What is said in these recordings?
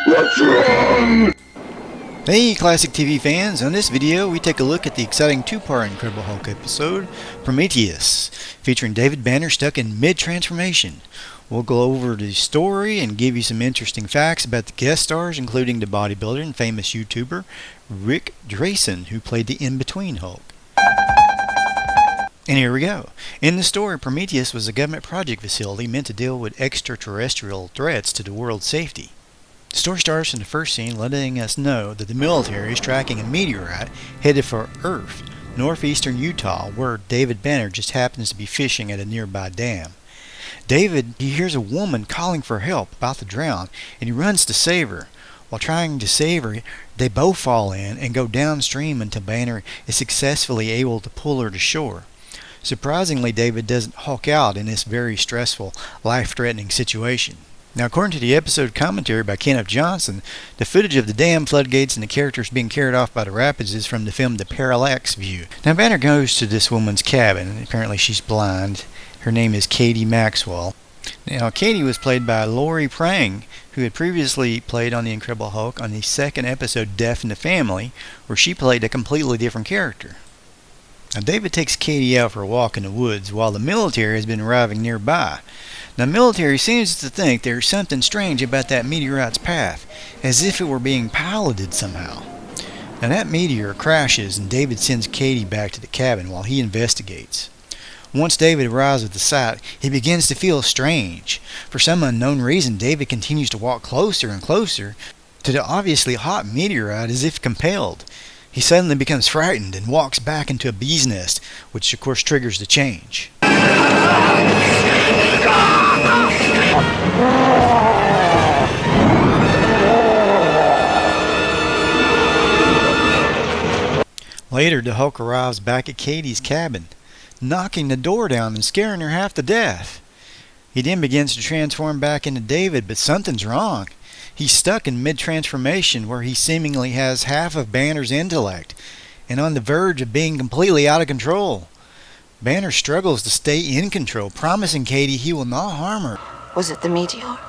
What's wrong? Hey classic TV fans, on this video we take a look at the exciting two-part Incredible Hulk episode, Prometheus, featuring David Banner stuck in mid-transformation. We'll go over the story and give you some interesting facts about the guest stars, including the bodybuilder and famous YouTuber Ric Drasin, who played the in-between Hulk. And here we go. In the story, Prometheus was a government project facility meant to deal with extraterrestrial threats to the world's safety. The story starts in the first scene letting us know that the military is tracking a meteorite headed for Earth, northeastern Utah, where David Banner just happens to be fishing at a nearby dam. David, he hears a woman calling for help, about to drown, and he runs to save her. While trying to save her, they both fall in and go downstream until Banner is successfully able to pull her to shore. Surprisingly, David doesn't hulk out in this very stressful, life-threatening situation. Now, according to the episode commentary by Kenneth Johnson, the footage of the dam, floodgates, and the characters being carried off by the rapids is from the film The Parallax View. Now, Banner goes to this woman's cabin, and apparently she's blind. Her name is Katie Maxwell. Now, Katie was played by Lori Prang, who had previously played on The Incredible Hulk on the second episode Death in the Family, where she played a completely different character. Now, David takes Katie out for a walk in the woods while the military has been arriving nearby. Now, the military seems to think there's something strange about that meteorite's path, as if it were being piloted somehow. Now, that meteor crashes and David sends Katie back to the cabin while he investigates. Once David arrives at the site, he begins to feel strange. For some unknown reason, David continues to walk closer and closer to the obviously hot meteorite as if compelled. He suddenly becomes frightened and walks back into a bee's nest, which of course triggers the change. Later, the Hulk arrives back at Katie's cabin, knocking the door down and scaring her half to death. He then begins to transform back into David, but something's wrong. He's stuck in mid-transformation where he seemingly has half of Banner's intellect and on the verge of being completely out of control. Banner struggles to stay in control, promising Katie he will not harm her. Was it the meteor?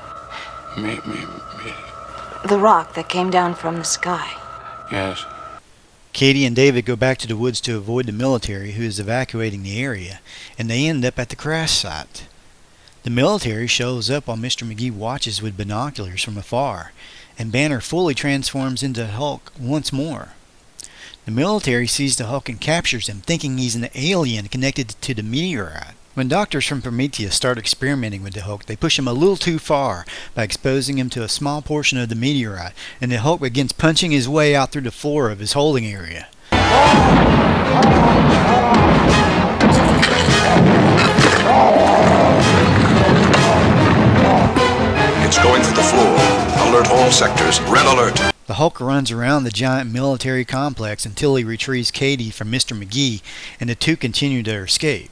Me. The rock that came down from the sky? Yes. Katie and David go back to the woods to avoid the military, who is evacuating the area, and they end up at the crash site. The military shows up while Mr. McGee watches with binoculars from afar, and Banner fully transforms into Hulk once more. The military sees the Hulk and captures him, thinking he's an alien connected to the meteorite. When doctors from Prometheus start experimenting with the Hulk, they push him a little too far by exposing him to a small portion of the meteorite, and the Hulk begins punching his way out through the floor of his holding area. It's going through the floor. Alert all sectors. Red alert. The Hulk runs around the giant military complex until he retrieves Katie from Mr. McGee, and the two continue their escape.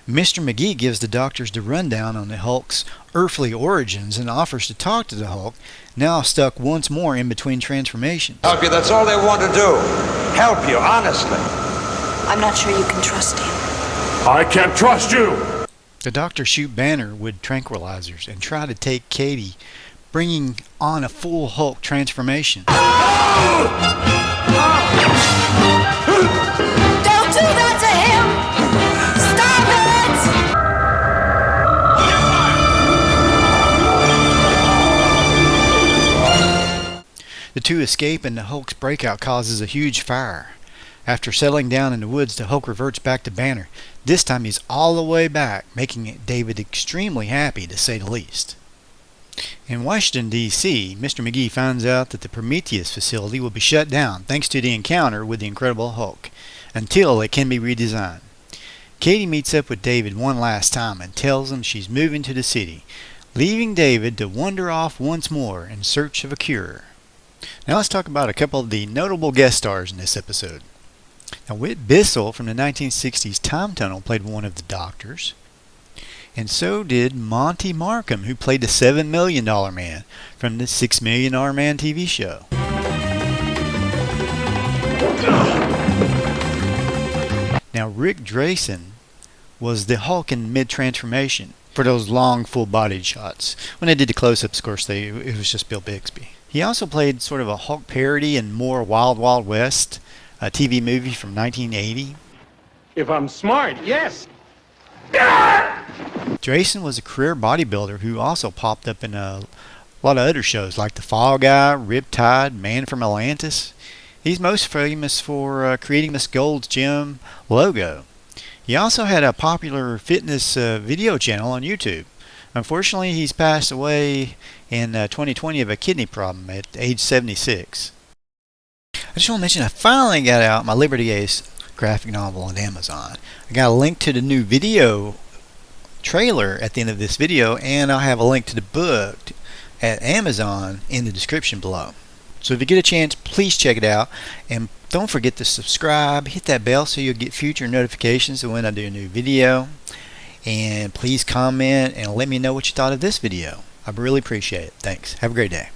Mr. McGee gives the doctors the rundown on the Hulk's earthly origins and offers to talk to the Hulk, now stuck once more in between transformations. Help you, that's all they want to do. Help you, honestly. I'm not sure you can trust him. I can't trust you! The doctors shoot Banner with tranquilizers and try to take Katie, bringing on a full Hulk transformation. Don't do that to him! Stop it! The two escape and the Hulk's breakout causes a huge fire. After settling down in the woods, the Hulk reverts back to Banner. This time he's all the way back, making David extremely happy, to say the least. In Washington, D.C., Mr. McGee finds out that the Prometheus facility will be shut down thanks to the encounter with the Incredible Hulk, until it can be redesigned. Katie meets up with David one last time and tells him she's moving to the city, leaving David to wander off once more in search of a cure. Now let's talk about a couple of the notable guest stars in this episode. Now, Whit Bissell from the 1960s Time Tunnel played one of the doctors, and so did Monty Markham, who played the $7 Million Man from the $6 Million Man TV show. Now, Ric Drasin was the Hulk in mid-transformation. for those long full-bodied shots. When they did the close-ups, of course, it was just Bill Bixby. He also played sort of a Hulk parody in more Wild Wild West, a TV movie from 1980. If I'm smart, yes. Drasin was a career bodybuilder who also popped up in a lot of other shows like The Fall Guy, Riptide, Man from Atlantis. He's most famous for creating this Gold's Gym logo. He also had a popular fitness video channel on YouTube. Unfortunately, he's passed away in 2020 of a kidney problem at age 76. I just want to mention I finally got out my Liberty Ace graphic novel on Amazon. I got a link to the new video trailer at the end of this video, and I'll have a link to the book at Amazon in the description below. So if you get a chance, please check it out, and don't forget to subscribe, hit that bell so you'll get future notifications of when I do a new video, and please comment and let me know what you thought of this video. I really appreciate it. Thanks. Have a great day.